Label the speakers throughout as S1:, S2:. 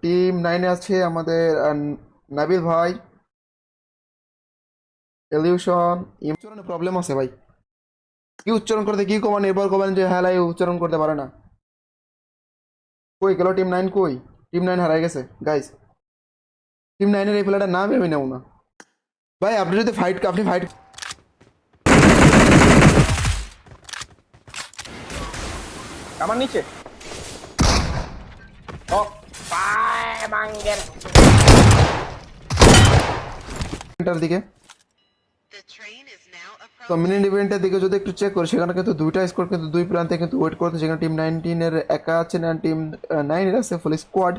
S1: Team 9-এ আছে আমাদের নাবিল ভাই, এলিউশন। উচ্চারণে প্রবলেম আছে ভাই, কি উচ্চারণ করতে কি কমান, এরপর কমান যে হ্যাঁ লাই উচ্চারণ করতে পারে না। কই গেল টিম 9, কই? টিম 9 হারাই গেছে গাইস। টিম 9-এর এই প্লেয়ারটার নাম আমি নেব না ভাই। আপনি যদি আপনি ফাইট
S2: আমার নিচে ও পায় বাঙ্গের
S1: দিকে, তো মিনি ইভেন্টের দিকে যদি একটু চেক করি, সেখানে কিন্তু দুইটা স্কোর কিন্তু দুই প্রান্তে কিন্তু ওয়েট করতে, যেখানে টিম 19-এর একা আছেন আর টিম 9-এর আছে ফুল স্কোয়াড।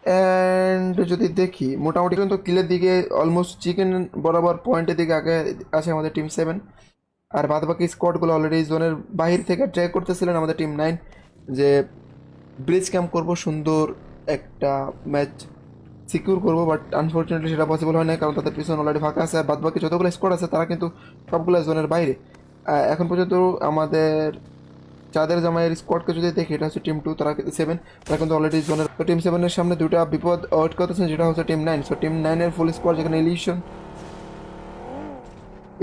S1: অ্যান্ড যদি দেখি মোটামুটি কিন্তু কিলের দিকে অলমোস্ট চিকেন বরাবর পয়েন্টের দিকে আগে আছে আমাদের টিম 7। আর বাদ বাকি স্কোয়াডগুলো অলরেডি জোনের বাহির থেকে ট্রাই করতেছিলেন আমাদের টিম 9, যে ব্রিজ ক্যাম্প করবো, সুন্দর একটা ম্যাচ সিকিউর করবো, বাট আনফর্চুনেটলি সেটা পসিবল হয় না, কারণ তাদের পিছনে অলরেডি ফাঁকা আছে। আর বাদ বাকি যতগুলো স্কোয়াড আছে তারা কিন্তু সবগুলো জোনের বাইরে। এখন পর্যন্ত আমাদের চাঁদের জামাইয়ের স্কোয়াডকে যদি দেখি, এটা হচ্ছে টিম 2, তারা কিন্তু 7, তারা কিন্তু অলরেডি জোনের। তো টিম 7-এর সামনে দুটা বিপদ ওয়েট করতেছেন, যেটা হচ্ছে টিম 9। সো টিম 9-এর ফুল স্কোয়াড, যেখানে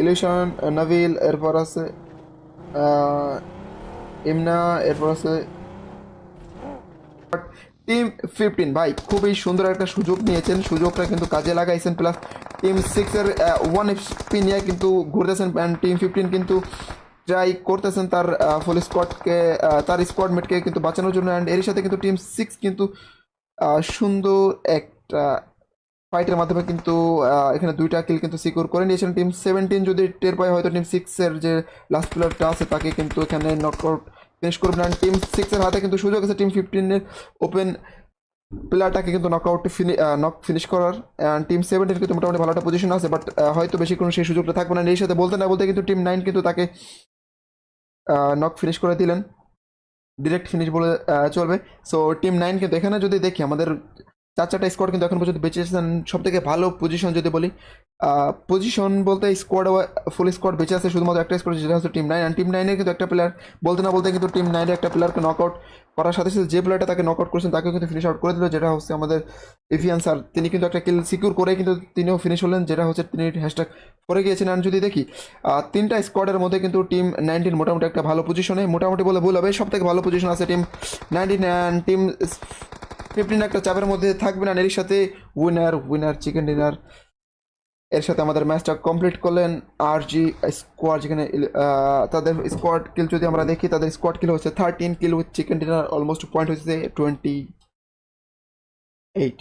S1: ইলিউশন, নাভিল, এরপর আছে ইমনা, এরপর আছে টিম 15। ভাই খুবই সুন্দর একটা সুযোগ নিয়েছেন, সুযোগটা কিন্তু কাজে লাগাইছেন, প্লাস টিম 6-এর 1 এফপি নিয়ে কিন্তু ঘুরতেছেন। অ্যান্ড টিম 15 কিন্তু ট্রাই করতেছেন তার ফুল স্কোয়াডকে, তার স্কোয়াডমেটকে কিন্তু বাঁচানোর জন্য। অ্যান্ড এর সাথে কিন্তু টিম 6 কিন্তু সুন্দর একটা ফাইটের মাধ্যমে কিন্তু এখানে দুইটা কিল কিন্তু সিকিউর করে নিয়েছেন। টিম 17 যদি টের পায়, হয়তো টিম 6-এর যে লাস্ট প্লেয়ারটা আছে তাকে কিন্তু এখানে নকআউট ফিনিশ করবেন। অ্যান্ড টিম 6-এর হাতে কিন্তু সুযোগ আছে টিম 15-এর ওপেন প্লেয়ারটাকে কিন্তু নক ফিনিশ করার। অ্যান্ড টিম 17 কিন্তু মোটামুটি ভালো একটা পজিশন আছে, বাট হয়তো বেশিক্ষণ সেই সুযোগটা থাকবে না। এর সাথে বলতে না বলতে কিন্তু টিম 9 কিন্তু তাকে নক ফিনিশ করে দিলেন, ডিরেক্ট ফিনিশ বলে চলবে। সো টিম 9 কিন্তু এখানে যদি দেখি, আমাদের 4টা স্কোয়াড কিন্তু এখন পর্যন্ত বেঁচে আছেন। সব থেকে ভালো পজিশন যদি বলি, পজিশন বলতে স্কোয়াড, ফুল স্কোয়াড বেঁচে আছে শুধুমাত্র একটা স্কোয়াড, যেটা হচ্ছে টিম 9। অ্যান্ড টিম 9-এর কিন্তু একটা প্লেয়ার, বলতে না বলতে কিন্তু টিম 9-এর একটা প্লেয়ারকে নক আউট করার সাথে সাথে যে প্লেয়ারটা তাকে নক আউট করেছেন তাকেও কিন্তু ফিনিশ আউট করে দিল, যেটা হচ্ছে আমাদের এভিয়ান স্যার। তিনি কিন্তু একটা কিল সিকিউর করে কিন্তু তিনিও ফিনিশ হলেন, যেটা হচ্ছে তিনি হ্যাশট্যাগ করে গিয়েছেন। আর যদি দেখি 3টা স্কোয়াডের মধ্যে কিন্তু টিম 19 মোটামুটি একটা ভালো পজিশনে, মোটামুটি বলে ভুল হবে, সব থেকে ভালো পজিশন আছে টিম 19। অ্যান্ড টিম 15 একটা চাপের মধ্যে থাকবে না। এর সাথে উইনার উইনার চিকেন ডিনার, এর সাথে আমাদের ম্যাচটা কমপ্লিট করলেন আর জি স্কোয়াড, যেখানে তাদের স্কোয়াড কিল যদি আমরা দেখি, তাদের স্কোয়াড কিল হচ্ছে 13 kill with chicken dinner, almost point হচ্ছে 28।